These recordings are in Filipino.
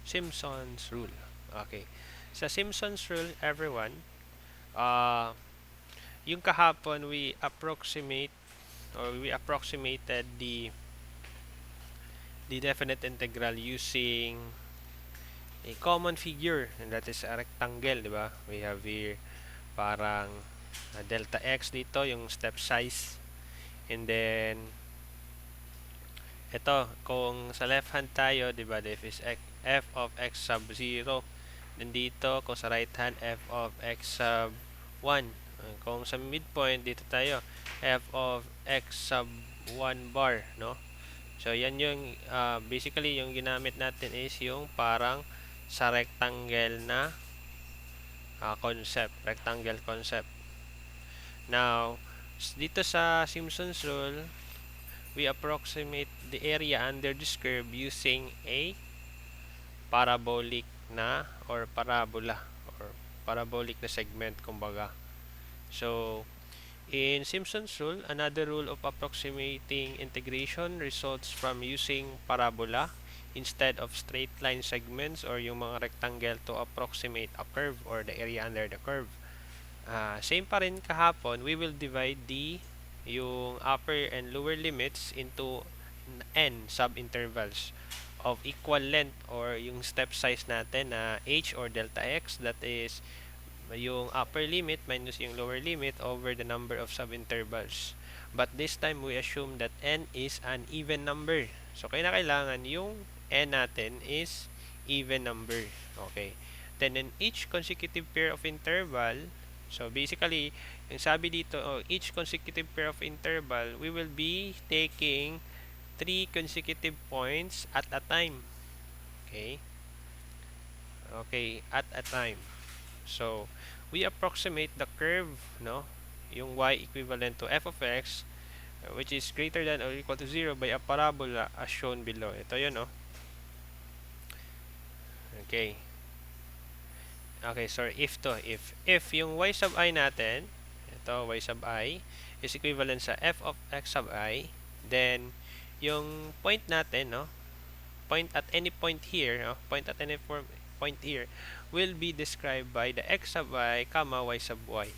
Simpson's rule. Okay. Sa Simpson's rule, everyone, uh, yung kahapon we approximated the definite integral using a common figure, and that is a rectangle, di ba? We have here parang delta x dito, yung step size. And then ito, kung sa left hand tayo, di ba, f of x sub 0. Then dito, kung sa right hand, f of x sub 1. Kung sa midpoint, dito tayo, f of x sub 1 bar, no? So, yan yung, basically, yung ginamit natin is yung parang sa rectangle na concept, rectangle concept. Now, dito sa Simpson's rule, we approximate the area under this curve using a parabolic na or parabola or parabolic na segment, kumbaga. So, in Simpson's rule, another rule of approximating integration results from using parabola instead of straight line segments or yung mga rectangle to approximate a curve or the area under the curve. Same pa rin kahapon, we will divide yung upper and lower limits into n sub-intervals of equal length or yung step size natin na h or delta x, that is yung upper limit minus yung lower limit over the number of sub-intervals. But this time, we assume that n is an even number. So, kailangan yung n natin is even number. Okay. Then, in each consecutive pair of interval, so basically, yung sabi dito, each consecutive pair of interval, we will be taking 3 consecutive points at a time. Okay? Okay, at a time. So, we approximate the curve, no? Yung y equivalent to f of x, which is greater than or equal to 0 by a parabola as shown below. Ito yun, no? Okay. Okay, sorry, if yung y sub I natin, ito, y sub I, is equivalent sa f of x sub I, then, yung point natin, no? Point at any point here, no? Point at any point here, will be described by the x sub I, comma, y sub I.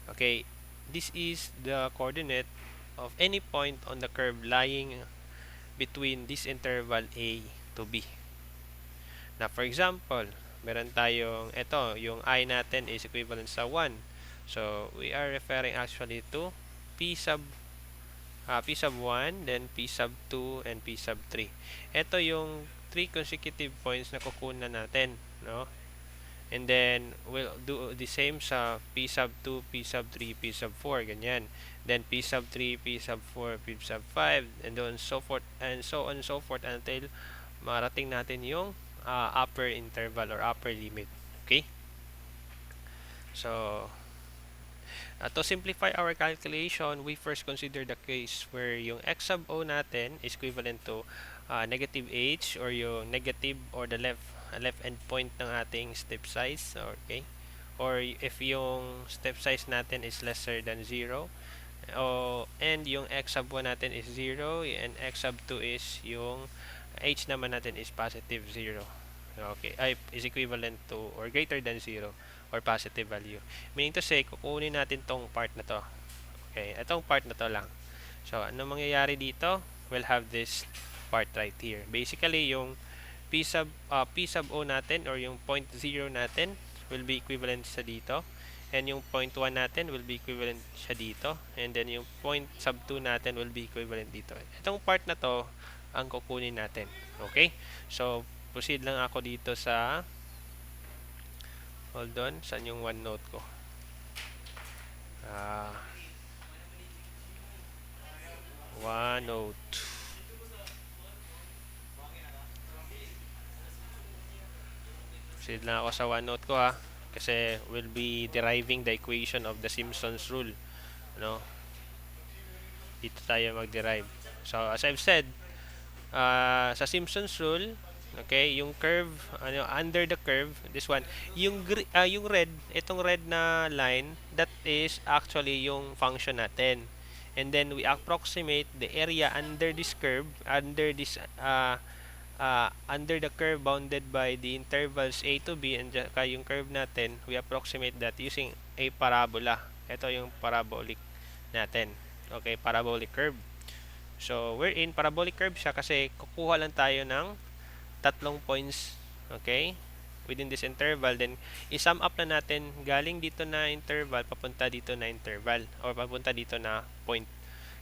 Okay, this is the coordinate of any point on the curve lying between this interval A to B. Na for example, meron tayong ito, yung I natin is equivalent sa 1. So, we are referring actually to P sub 1, then P sub 2, and P sub 3. Ito yung 3 consecutive points na kukunan natin, no? And then, we'll do the same sa P sub 2, P sub 3, P sub 4, ganyan. Then, P sub 3, P sub 4, P sub 5, and so forth, and so on and so forth until marating natin yung upper interval or upper limit. Okay? So, to simplify our calculation, we first consider the case where yung x sub o natin is equivalent to negative h or yung negative or the left end point ng ating step size. Okay? Or if yung step size natin is lesser than 0, and yung x sub 1 natin is 0, and x sub 2 is yung h naman natin is positive 0. Okay, is equivalent to or greater than 0 or positive value. Meaning to say, kukunin natin tong part na to. Okay, itong part na to lang. So, ano mangyayari dito? We'll have this part right here. Basically, yung P sub O natin or yung point 0 natin will be equivalent sa dito. And yung point 1 natin will be equivalent siya dito. And then yung point sub 2 natin will be equivalent dito. Itong part na to ang kukunin natin. Okay? So, proceed lang ako dito sa hold on, saan yung OneNote ko? OneNote. Proceed lang ako sa OneNote ko, ha. Kasi we'll be deriving the equation of the Simpson's rule. Ano? Dito tayo mag-derive. So, as I've said, sa Simpson's rule, okay, yung curve, under the curve, this one, yung red, itong red na line, that is actually yung function natin. And then we approximate the area under this curve, under this under the curve bounded by the intervals a to b, and yung curve natin, we approximate that using a parabola. Ito yung parabolic natin. Okay, parabolic curve. So, we're in parabolic curve siya kasi kukuha lang tayo ng tatlong points, okay, within this interval. Then, i-sum up na natin galing dito na interval, papunta dito na interval, or papunta dito na point.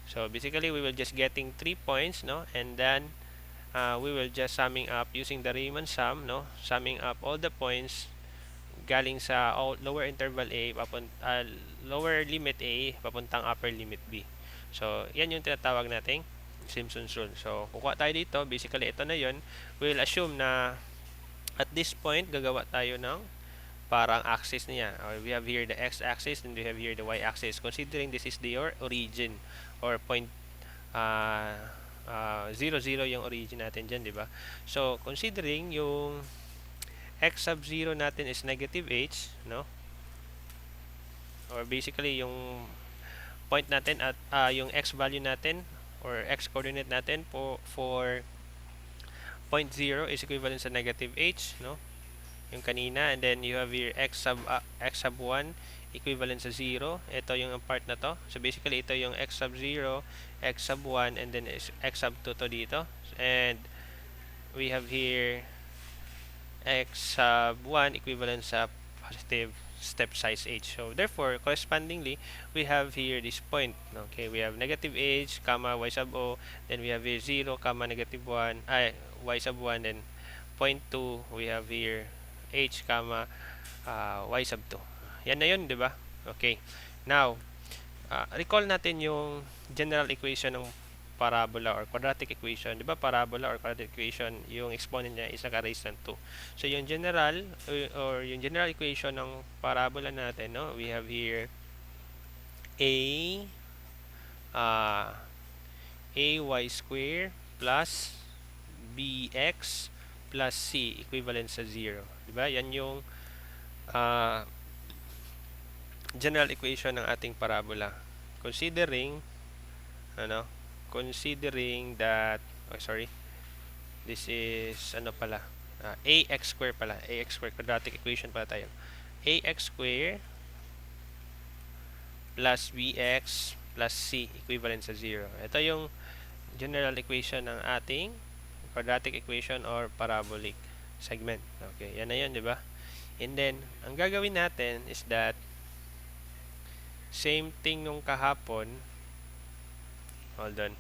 So, basically, we will just getting 3 points, no? And then, we will just summing up using the Riemann sum, no? Summing up all the points galing sa lower interval A, lower limit A, papuntang upper limit B. So, yan yung tinatawag nating Simpson's rule. So, kukuha tayo dito. Basically, ito na yun. We'll assume na at this point, gagawa tayo ng parang axis niya. We have here the x-axis and we have here the y-axis. Considering this is the origin or point 0, 0 yung origin natin dyan, di ba? So, considering yung x sub 0 natin is negative h, no? Or basically, yung point natin at yung x value natin or x coordinate natin for point 0 is equivalent sa negative h, no? Yung kanina, and then you have here x sub 1 equivalent sa 0. Ito yung part na to. So basically, ito yung x sub 0, x sub 1, and then x sub 2 to dito. And we have here x sub 1 equivalent sa positive step size h. So therefore, correspondingly, we have here this point. Okay, we have negative h, comma, y sub o, then we have here 0, comma, negative 1, y sub 1, then point 2, we have here h, comma, y sub 2. Yan na yun, di ba? Okay. Now, recall natin yung general equation ng parabola or quadratic equation. Di ba, parabola or quadratic equation, yung exponent niya is naka-raise ng 2. So, yung general or yung general equation ng parabola natin, no? We have here ay square plus bx plus c equivalent sa 0. Di ba? Yan yung general equation ng ating parabola. Considering that, this is ax square pala, ax square, quadratic equation pala tayo. Ax square plus bx plus c equivalent sa 0. Ito yung general equation ng ating quadratic equation or parabolic segment. Okay, yan na yun, di ba? And then, ang gagawin natin is that same thing nung kahapon. Hold on.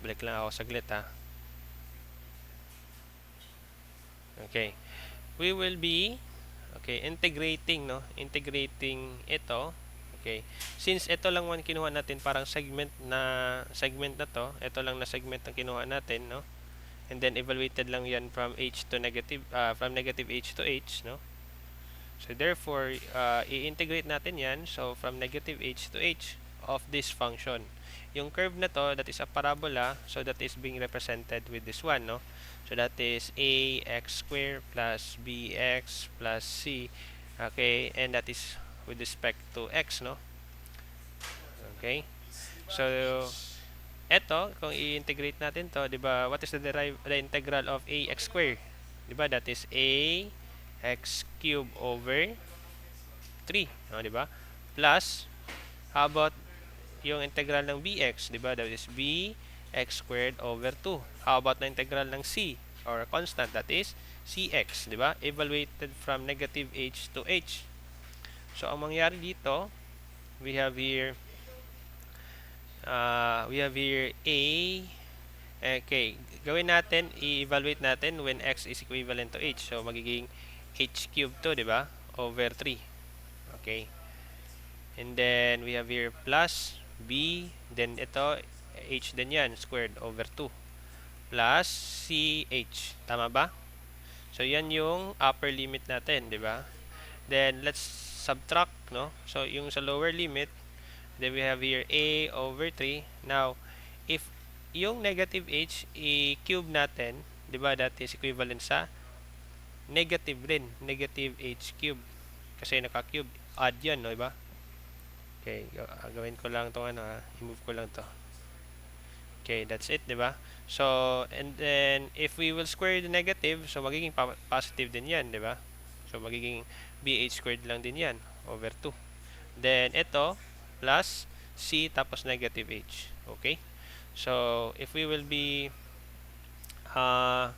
Balik lang ako saglit, ha. Okay. We will be integrating, no? Integrating ito. Okay. Since ito lang man kinuha natin, parang segment na to. Ito lang na segment ang kinuha natin, no? And then evaluated lang yan from h to negative from negative h to h, no? So therefore, i-integrate natin yan. So from negative h to h of this function. Yung curve na to, that is a parabola, so that is being represented with this one, no? So that is ax square plus bx plus c. Okay, and that is with respect to x, no? Okay. So eto, kung i-integrate natin to, 'di ba? What is the integral of ax square? 'Di ba? That is ax cube over 3, no, 'di ba? Plus, how about yung integral ng bx, 'di ba? That is bx squared over 2. How about the integral ng c or constant, that is cx, 'di ba? Evaluated from negative h to h. So ang mangyari dito, we have here a, okay, gawin natin, i-evaluate natin when x is equivalent to h. So magiging h cubed to, 'di ba? Over 3. Okay. And then we have here plus b, then ito h din yan, squared over 2 plus ch. Tama ba? So yan yung upper limit natin, 'di ba? Then let's subtract, no? So yung sa lower limit, then we have here a over 3. Now, if yung negative h i-cube natin, 'di ba? That is equivalent sa negative rin, negative h cube. Kasi naka-cube, add 'yan, no, 'di ba? Okay, gawin ko lang tong i-move ko lang to. Okay, that's it, di ba? So, and then, if we will square the negative, so magiging positive din yan, di ba? So, magiging BH squared lang din yan, over 2. Then, ito, plus C, tapos negative H. Okay? So, if we will be, ang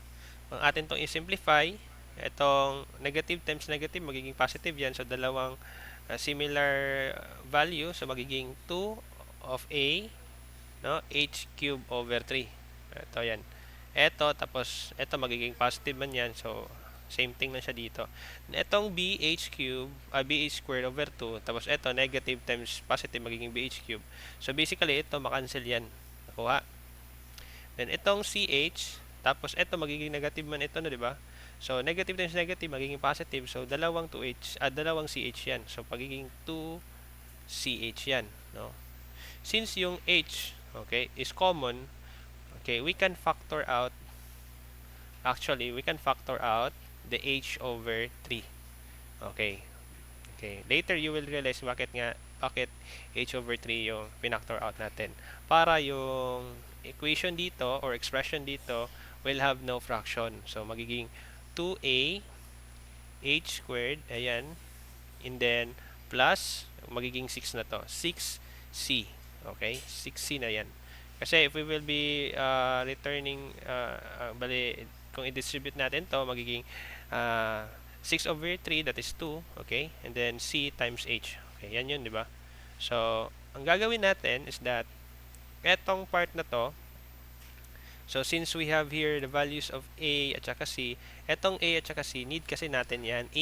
atin itong i-simplify, itong negative times negative, magiging positive yan. So, dalawang similar value. So, magiging 2 of A, no? H cube over 3. Ito yan. Ito, tapos ito magiging positive man yan. So, same thing lang siya dito. Itong BH cube, BH squared over 2. Tapos ito, negative times positive, magiging BH cube. So, basically, ito, makancel yan. Nakuha. Then, itong CH, tapos ito, magiging negative man ito, no, di ba? So, negative times negative, magiging positive. So, dalawang dalawang CH yan. So, pagiging 2CH yan, no? Since yung H, okay, is common, okay, we can factor out, actually, we can factor out the H over 3. Okay. Okay. Later, you will realize bakit H over 3 yung pinactor out natin. Para yung equation dito, or expression dito, will have no fraction. So, magiging 2A H squared, ayan, and then, plus, magiging 6 na to, 6C. Okay? 6C na yan. Kasi if we will be returning, bali, kung i-distribute natin to, magiging 6 over 3, that is 2, okay? And then C times H. Okay, yan yun, di ba? So, ang gagawin natin is that, etong part na to, so since we have here the values of A at saka C, etong A at saka C, need kasi natin yan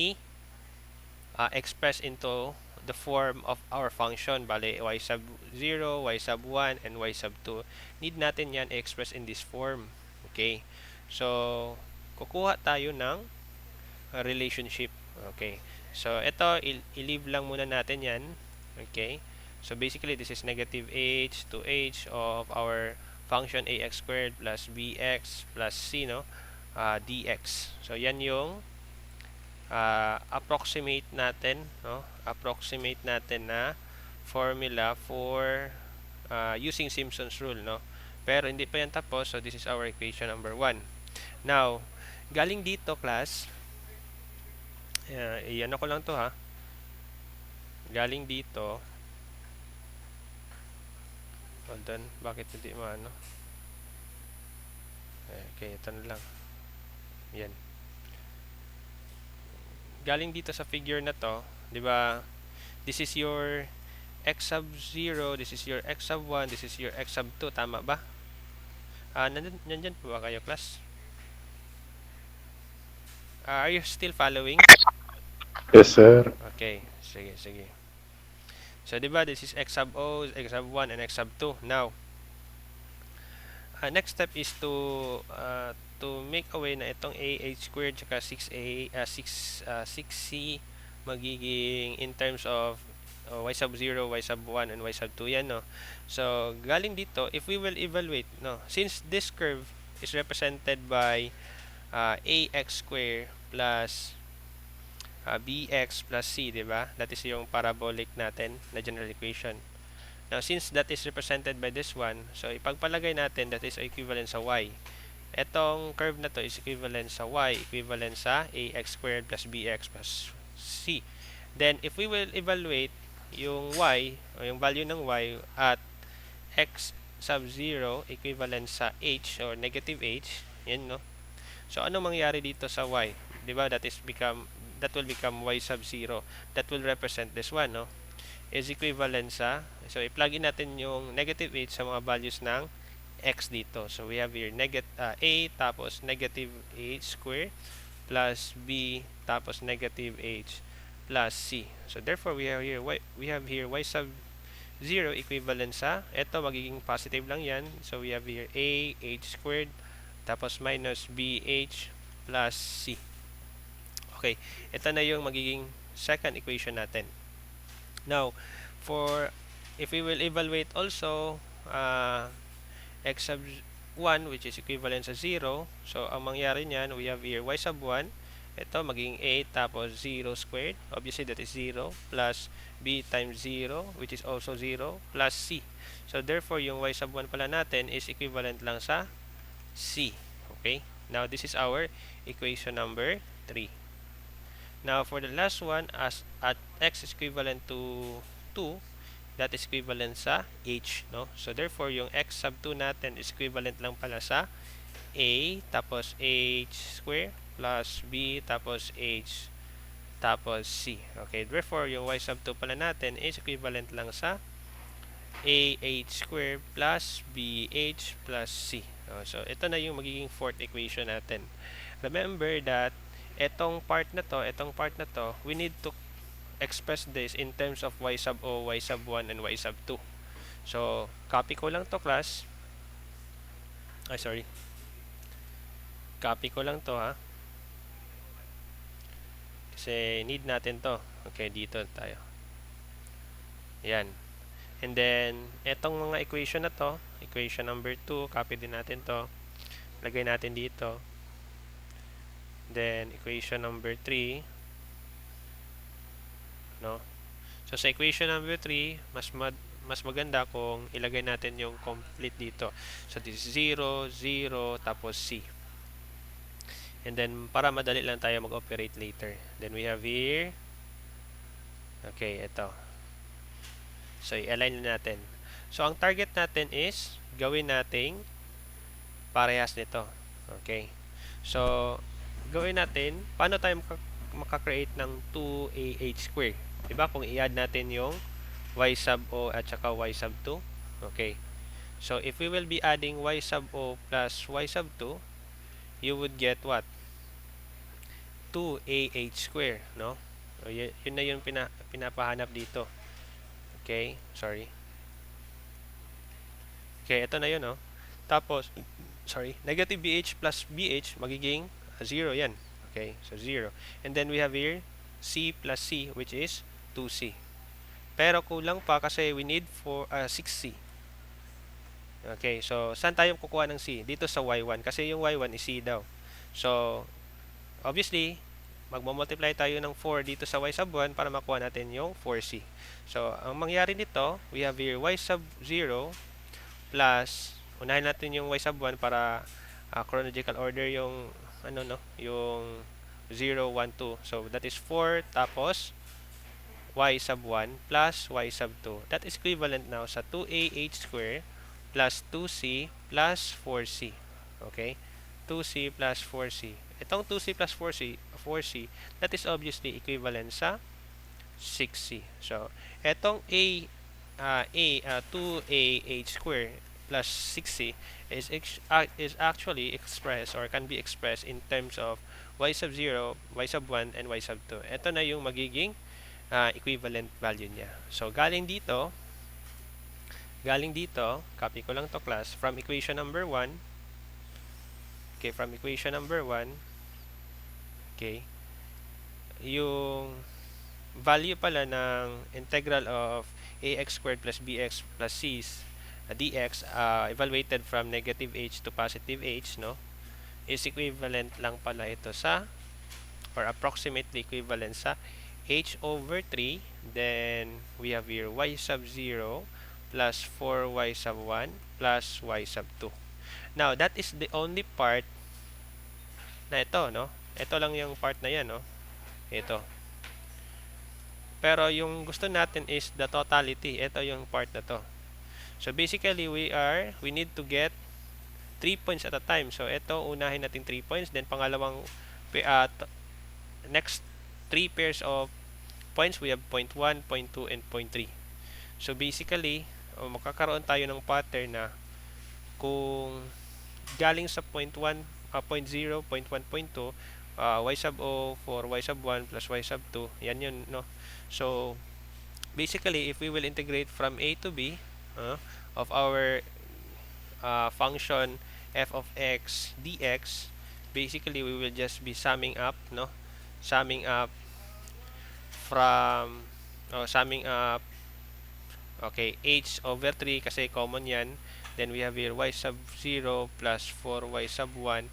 express into the form of our function. Bale, y sub 0, y sub 1, and y sub 2. Need natin yan i-express in this form. Okay. So, kukuha tayo ng relationship. Okay. So, ito, i-leave lang muna natin yan. Okay. So, basically, this is negative h to h of our function ax squared plus bx plus c, no? Dx. So, yan yung approximate natin, no? Approximate natin na formula for using Simpson's rule, no? Pero hindi pa yan tapos, so this is our equation number 1. Now, galing dito, class, iyan ko lang to, ha. Galing dito, hold on, bakit hindi maano? Okay, ito na lang. Yan. Galing dito sa figure na to, 'di ba? This is your x sub 0, this is your x sub 1, this is your x sub 2, tama ba? Nandyan po ba kayo, class? Are you still following? Yes, sir. Okay, sige. So, 'di ba, this is x sub 0, x sub 1, and x sub 2. Now, next step is to make away na itong AH squared tsaka 6C magiging in terms of y sub 0, y sub 1, and y sub 2 yan, no? So, galing dito, if we will evaluate, no, since this curve is represented by ax squared plus bx plus c, diba? That is yung parabolic natin na general equation. Now, since that is represented by this one, so ipagpalagay natin that is equivalent sa y. Etong curve na to is equivalent sa y, equivalent sa ax squared plus bx plus c. Then, if we will evaluate yung y, o yung value ng y at x sub 0 equivalent sa h or negative h, yan, no? So, ano mangyari dito sa y? Diba, that will become y sub 0. That will represent this one, no? Is equivalent sa, so i-plug in natin yung negative h sa mga values ng x dito. So we have here a tapos negative h square plus b tapos negative h plus c. So therefore we have here y sub 0 equivalent sa, ito magiging positive lang yan. So we have here a h squared tapos minus b h plus c. Okay, ito na yung magiging second equation natin. Now, if we will evaluate also x sub 1, which is equivalent sa 0, so ang mangyari niyan, we have here y sub 1 ito maging a tapos 0 squared, obviously that is 0, plus b times 0, which is also 0, plus c. So therefore yung y sub 1 pala natin is equivalent lang sa c. Okay, now this is our equation number 3. Now for the last one, as at x is equivalent to 2, that is equivalent sa h, no? So therefore yung x sub 2 natin is equivalent lang pala sa a tapos h square plus b tapos h tapos c. Okay, therefore yung y sub 2 pala natin is equivalent lang sa ah square plus bh plus c. So ito na yung magiging fourth equation natin. Remember that etong part na to, we need to express this in terms of y sub o, y sub 1, and y sub 2. So, copy ko lang to class. Copy ko lang to ha. Kasi need natin to. Okay, dito tayo. Yan. And then, etong mga equation na to, equation number 2, copy din natin to. Lagay natin dito. Then, equation number 3, no? So, sa equation number 3, mas maganda kung ilagay natin yung complete dito. So, this is 0, 0, tapos C. And then, para madali lang tayo mag-operate later. Then, we have here, okay, ito. So, i-align natin. So, ang target natin is, gawin nating parehas nito. Okay. So, gawin natin, paano tayo makakreate ng 2ah square? Diba? Kung i-add natin yung y sub o at saka y sub 2. Okay. So, if we will be adding y sub o plus y sub 2, you would get what? 2ah square, no? So, yun na yung pinapahanap dito. Okay, sorry. Okay, ito na yun, no? Tapos, negative bh plus bh, magiging 0 yan. Okay, so 0. And then we have here, c plus c, which is 2c. Pero kulang pa kasi we need 6c. Okay, so saan tayo kukuha ng c? Dito sa y1, kasi yung y1 is c daw. So, obviously, magmumultiply tayo ng 4 dito sa y sub 1 para makuha natin yung 4c. So, ang mangyari nito, we have here y sub 0 plus, unahin natin yung y sub 1 para chronological order yung, yung 0, 1, 2. So, that is 4 tapos y sub 1 plus y sub 2. That is equivalent now sa 2ah square plus 2c plus 4c. Okay? 2c plus 4c. Itong 2c plus 4c, that is obviously equivalent sa 6c. So, etong 2ah square plus 6c is actually expressed or can be expressed in terms of y sub 0, y sub 1, and y sub 2. Ito na yung magiging equivalent value niya. So, galing dito, copy ko lang to class, from equation number 1, okay, from equation number 1, okay, yung value pala ng integral of ax squared plus bx plus c dx evaluated from negative h to positive h, no, is equivalent lang pala ito sa, or approximately equivalent sa h over 3, then we have here y sub 0 plus 4y sub 1 plus y sub 2. Now, that is the only part na ito, no? Ito lang yung part na yan, no? Ito. Pero yung gusto natin is the totality. Ito yung part na to. So, basically, we need to get 3 points at a time. So, ito, unahin natin 3 points. Then, pangalawang, next 3 pairs of points, we have point 1, point 2, and point 3. So, basically, makakaroon tayo ng pattern na kung galing sa point 1, point 0, point 1, point 2, y sub o for y sub 1 plus y sub 2, yan yun, no? So, basically, if we will integrate from a to b of our function f of x dx, basically, we will just be summing up, no? Summing up from, okay, h over 3 kasi common yan. Then we have here y sub 0 plus 4y sub 1.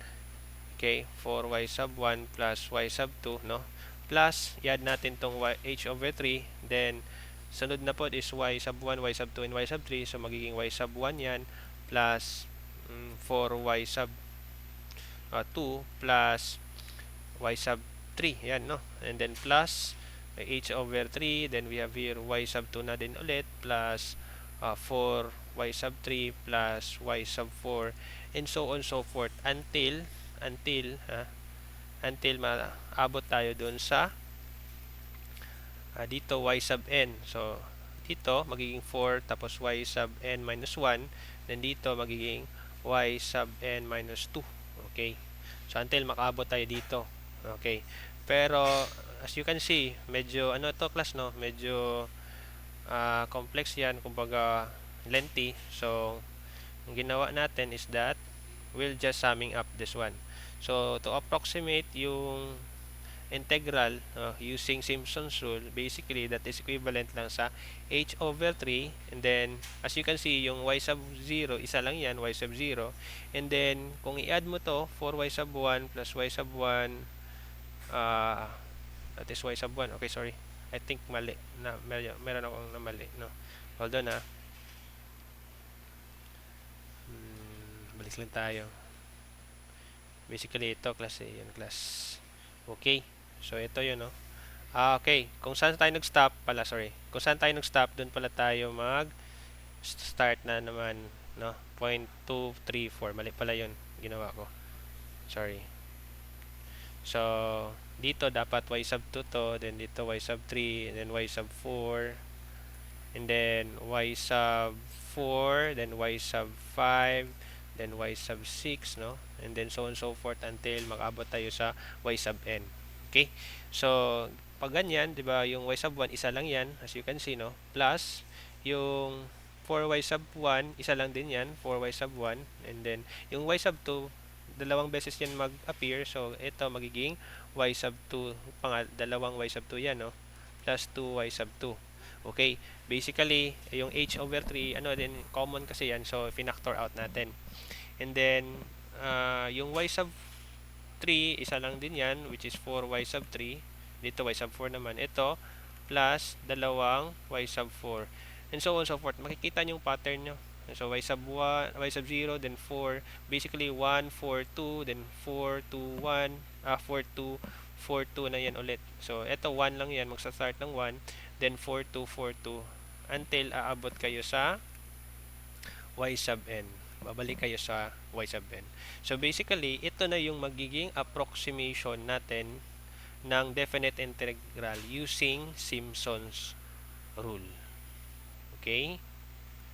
Okay, 4y sub 1 plus y sub 2, no? Plus, i-add natin tong h over 3. Then, sunod na po is y sub 1, y sub 2, and y sub 3. So, magiging y sub 1 yan plus 4y sub 2 plus y sub 3. Yan, no? And then, plus h over 3. Then, we have here y sub 2 na din ulit plus 4y sub 3 plus y sub 4 and so on so forth until maabot tayo dun sa dito y sub n. So dito magiging 4 tapos y sub n minus 1, then dito magiging y sub n minus 2. Okay, so until makaabot tayo dito. Okay, pero as you can see, medyo ano to class, no, medyo complex yan, kumbaga lengthy. So ang ginawa natin is that we'll just summing up this one. So to approximate yung integral using Simpson's rule, basically that is equivalent lang sa h over 3, and then as you can see yung y sub 0 isa lang yan, y sub 0, and then kung i-add mo to 4y sub 1 plus y sub 1 that is y sub 1. Okay, sorry, I think mali na, meron akong namali, no, hold on balik lang tayo. Basically ito class A, yun class. Okay, so ito yun, no. Okay, kung saan tayo nag-stop pala, sorry, kung saan tayo nag-stop, dun pala tayo mag-start na naman, no. 0.234, mali pala yun ginawa ko, sorry. So dito dapat y sub 2 to, then dito y sub 3, and then y sub 4, and then y sub 4, then y sub 5, then y sub 6, no, and then so on so forth until makaabot tayo sa y sub n. Okay, so pag ganyan, di ba, yung y sub 1 isa lang yan, as you can see, no, plus yung 4y sub 1 isa lang din yan, 4y sub 1, and then yung y sub 2 dalawang beses yan mag-appear, so ito magiging y sub 2, dalawang y sub 2 yan, no, plus 2y sub 2. Okay, basically yung h over 3 ano din, common kasi yan, so finactor out natin. And then yung y sub 3 isa lang din yan, which is 4y sub 3. Dito y sub 4 naman, ito plus dalawang y sub 4, and so on so forth. Makikita nyo yung pattern nyo. So y sub 1, y sub 0, then 4, basically 1 4 2, then 4 2 1, 4 2 4 2 na yan ulit. So ito 1 lang yan, magsa-start ng 1, then 4 2 4 2 until aabot kayo sa y sub n. Babalik kayo sa y sub n. So basically, ito na yung magiging approximation natin ng definite integral using Simpson's rule. Okay?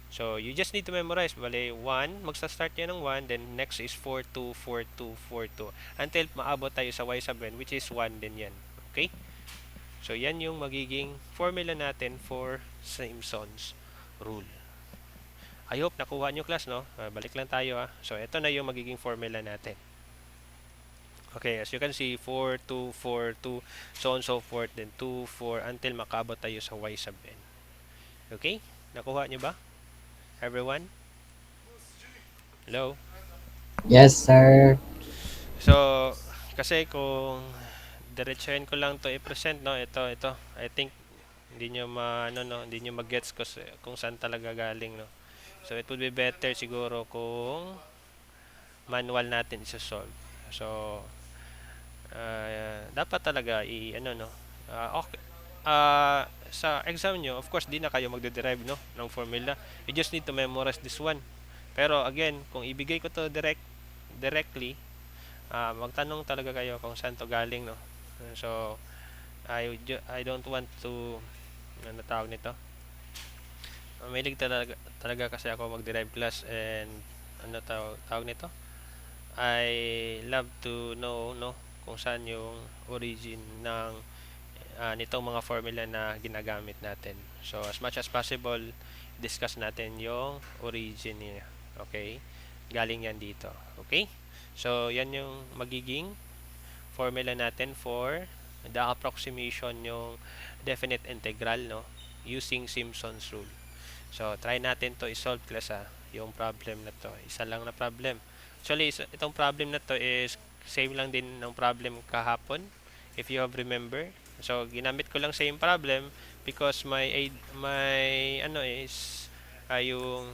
So you just need to memorize. Bale, 1, magsa-start yan ng 1, then next is 4 2 4 2 4 2 until maabot tayo sa y sub n, which is 1 din yan. Okay? So yan yung magiging formula natin for Simpson's rule. I hope nakuha nyo class, no? Balik lang tayo So ito na yung magiging formula natin. Okay, as you can see, 4 2 4 2 so on so forth, then 2 4 until makabot tayo sa y sub n. Okay? Nakuha nyo ba? Everyone? Hello? Yes, sir. So kasi kung diretsuhin ko lang to i-present, no, ito I think hindi nyo hindi nyo mag-gets kung saan talaga galing, no. So it would be better siguro kung manual natin isa-solve. So dapat talaga okay. Sa exam nyo, of course, di na kayo magde-derive, no, ng formula. You just need to memorize this one. Pero again, kung ibigay ko to directly, magtanong talaga kayo kung saan to galing, no. So I don't want to tawag nito. Mahilig talaga kasi ako mag-derive class, and tawag nito, I love to know, no, kung saan yung origin ng nitong mga formula na ginagamit natin. So as much as possible, discuss natin yung origin niya. Okay? Galing yan dito. Okay? So yan yung magiging formula natin for the approximation yung definite integral, no, using Simpson's rule. So try natin to i-solve class yung problem na to. Isa lang na problem. Actually, itong problem na to is same lang din ng problem kahapon, if you have remember. So, ginamit ko lang same problem because my ano is yung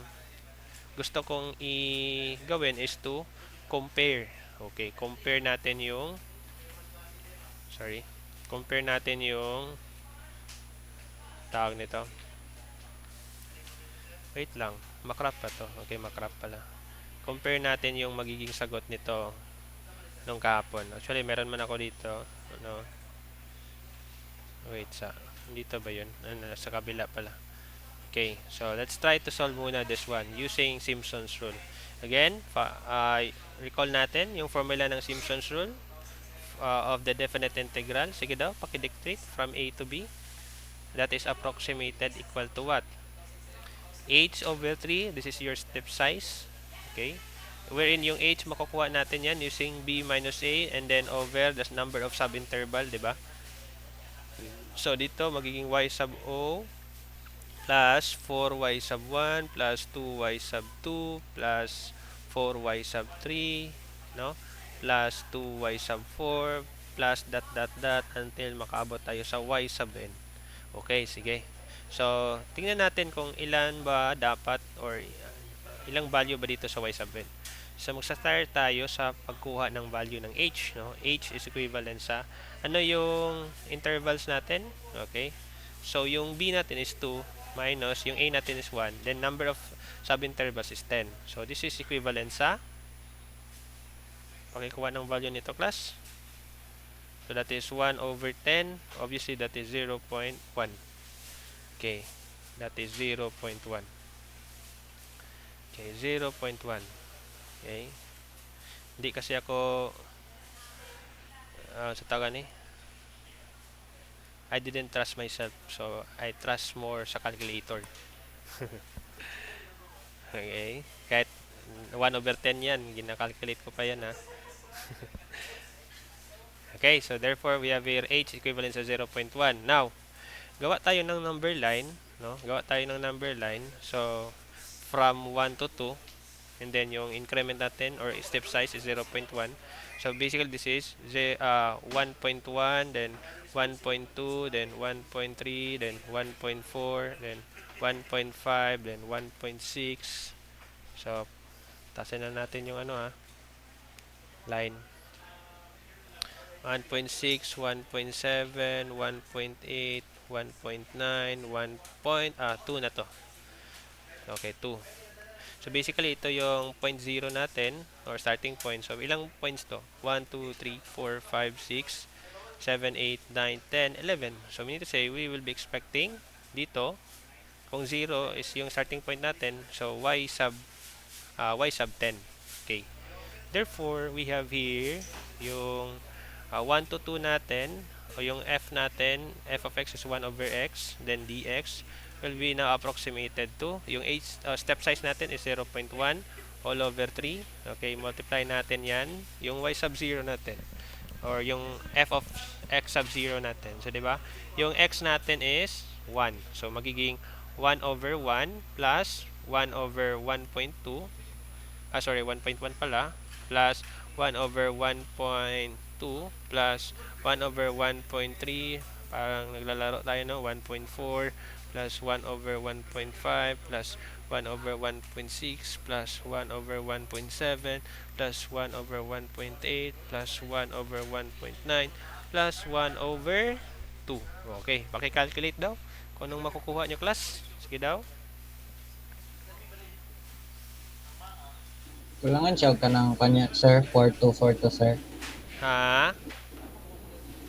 gusto kong gawin is to compare. Okay, compare natin yung compare natin yung tawag nito. Wait lang, makrap pa to. Okay, makrap pala. Compare natin yung magiging sagot nito nung kahapon. Actually, meron man ako dito. Ano? Wait, dito ba yun? Sa kabila pala. Okay, so let's try to solve muna this one using Simpson's rule. Again, recall natin yung formula ng Simpson's rule of the definite integral. Sige daw, pakidictate from A to B. That is approximated equal to what? H over 3, this is your step size. Okay, wherein yung H makukuha natin yan using B minus A and then over the number of subinterval, diba? So dito magiging Y sub O plus 4Y sub 1 plus 2Y sub 2 plus 4Y sub 3, no? Plus 2Y sub 4 plus dot dot dot until makaabot tayo sa Y sub n. Okay, sige. So, tingnan natin kung ilan ba dapat or ilang value ba dito sa Y sub n. So, magsa-start tayo sa pagkuha ng value ng H, no? H is equivalent sa ano yung intervals natin? Okay. So, yung B natin is 2 minus yung A natin is 1, then number of subintervals is 10. So, this is equivalent sa pakikuha ng value nito, class. So, that is 1 over 10. Obviously, that is 0.1. Okay, that is 0.1. Okay, 0.1. Okay. Hindi kasi ako sa tagan I didn't trust myself, so I trust more sa calculator. Okay, kahit 1 over 10 yan, gina-calculate ko pa yan ha. Okay, so therefore we have here H equivalent sa 0.1. Now, gawa tayo ng number line, no? Gawa tayo ng number line. So, from 1 to 2, and then yung increment natin or step size is 0.1. So, basically this is 1.1, then 1.2, then 1.3, then 1.4, then 1.5, then 1.6. So, tasin na natin yung line. 1.6, 1.7, 1.8, 1.9, 2 na to. Okay, 2. So, basically, ito yung 0 natin, or starting point. So, ilang points to? 1, 2, 3, 4, 5, 6, 7, 8, 9, 10, 11. So, we need to say, we will be expecting dito, kung 0 is yung starting point natin, so, y sub 10. Okay. Therefore, we have here yung 1 to 2 natin, o yung f natin, f of x is 1 over x, then dx will be now approximated to, yung step size natin is 0.1 all over 3. Okay, multiply natin yan, yung y sub 0 natin, or yung f of x sub 0 natin. So, diba? Yung x natin is 1. So, magiging 1 over 1 plus 1 over 1.2, 1.1 pala, plus 1 over 1.2 plus 1 over 1.3, parang naglalaro tayo, no? 1.4 plus 1 over 1.5 plus 1 over 1.6 plus 1 over 1.7 plus 1 over 1.8 plus 1 over 1.9 plus 1 over 2. Okay, paki-calculate daw kung anong makukuha nyo, class. Sige daw. Kulangan siya kanang kanya, sir. 4242, sir. Ha?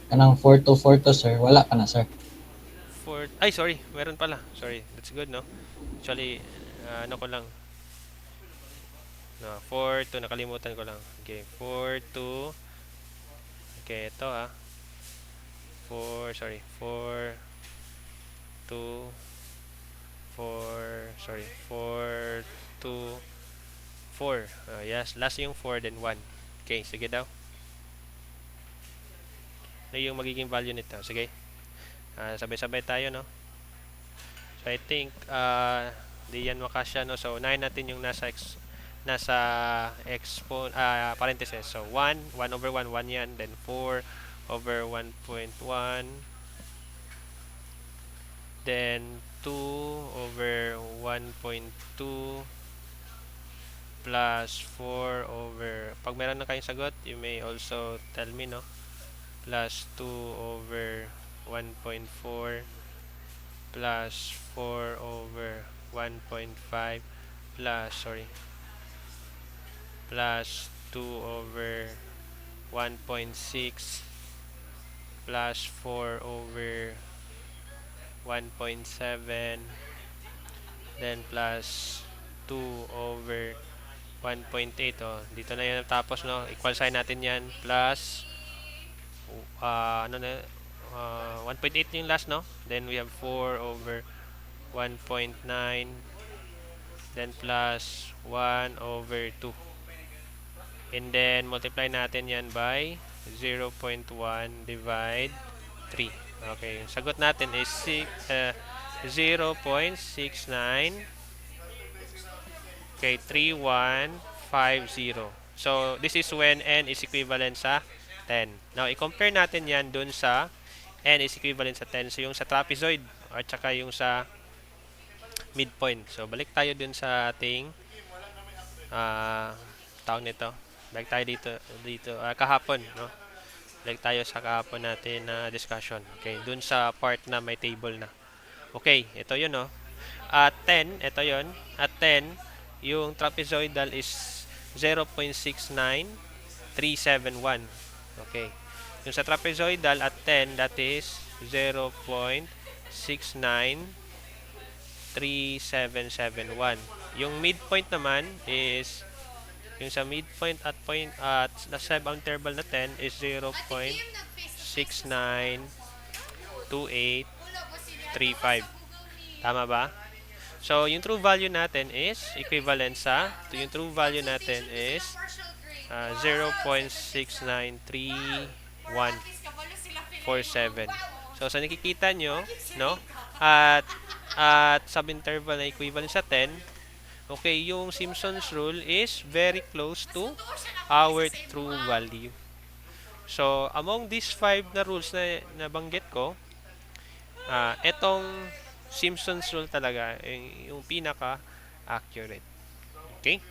Kanang 4242, sir. Wala pa na, sir. Ay, sorry. Meron pala. Sorry. That's good, no? Actually, ano ko lang. No, 4, 2. Nakalimutan ko lang. Okay, 4, 2. Okay, ito 4, 2, 4, 2, 4. Yes, last yung 4, then 1. Okay, sige daw. Ano yung magiging value nito? Sige. Sabay-sabay tayo, no? So, I think, di yan makasya, no? So, 9 natin yung nasa parentheses. So 1, 1 over 1, 1 yan. Then 4 over 1.1. Then 2 over 1.2 plus 4 over, pag meron na kayong sagot, you may also tell me, no? Plus 2 over 1.4 plus 4 over 1.5 plus 2 over 1.6 plus 4 over 1.7 then plus 2 over 1.8. Oh, dito na yan tapos, no? Equal sign natin yan plus 1.8 yung last, no? Then we have 4 over 1.9 then plus 1 over 2. And then multiply natin yan by 0.1 divide 3. Okay, yung sagot natin is 0.69 okay, 3150. So, this is when n is equivalent sa 10. Now, i-compare natin yan dun sa n is equivalent sa 10. So, yung sa trapezoid at saka yung sa midpoint. So, balik tayo dun sa ating tawag nito. Balik tayo dito kahapon, no? Balik tayo sa kahapon natin na discussion. Okay, dun sa part na may table na. Okay, ito yun, no? At 10, ito yun. At 10, yung trapezoidal is 0.69371. Okay. Yung sa trapezoidal at 10, that is 0.693771. Yung midpoint naman is yung sa midpoint at point at nasa interval na 10 is 0.692835. Tama ba? So, yung true value natin is equivalent sa, yung true value natin is 0.693147. So, sa nakikita nyo, no? At subinterval na equivalent sa 10, okay, yung Simpson's rule is very close to our true value. So, among these 5 na rules na nabanggit ko, etong Simpson's rule talaga yung pinaka-accurate. Okay?